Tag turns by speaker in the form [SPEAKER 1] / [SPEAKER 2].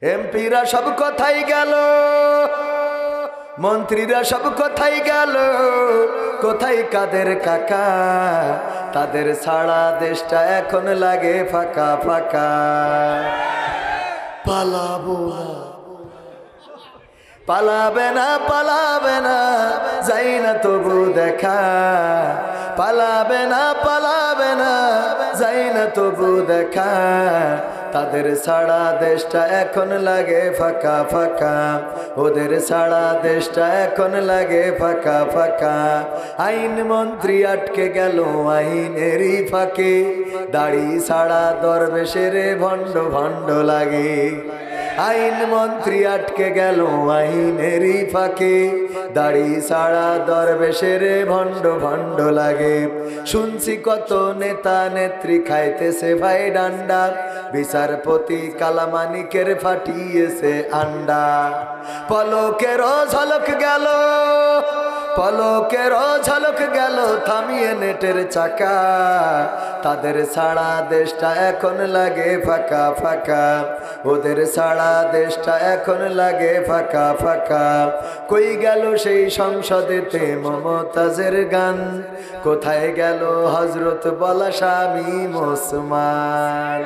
[SPEAKER 1] এমপিরা সব কোথায় গেল, মন্ত্রীরা সব কোথায় গেল, কোথায় কাদের কাকা? তাদের ছাড়া দেশটা এখন লাগে ফাঁকা ফাঁকা। পালাবো না, পালাবে না, পালাবে না, যাই না তবু দেখা। পালাবে না, পালাবে না, যাই না তবু দেখা। তাদের ছাড়া দেশটা এখন লাগে ফাঁকা ফাঁকা, ওদের ছাড়া দেশটা এখন লাগে ফাঁকা ফাঁকা। আইন মন্ত্রী আটকে গেল আইনেরই ফাঁকে, দাড়ি ছাড়া দরবেশের ভণ্ড ভণ্ড লাগে। আইন মন্ত্রী আটকে গেল আইনেরই ফাঁকে, দাড়ি ছাড়া দরবেশের ভণ্ড ভণ্ড লাগে। শুনছি কত নেতা নেত্রী খাইতেছে ভাই ডান্ডা, বিচারপতি কালামানিকের ফাটিয়েছে আন্ডা। পলকের ঝলক গেল, পলকের ঝলক গেল থামিয়ে নেটের চাকা। তাদের ছাড়া দেশটা এখন লাগে ফাঁকা ফাঁকা, ওদের ছাড়া দেশটা এখন লাগে ফাঁকা ফাঁকা। কই গেল সেই সংসদেতে মমতাজের গান, কোথায় গেল হজরত বলা শামীম ওসমান?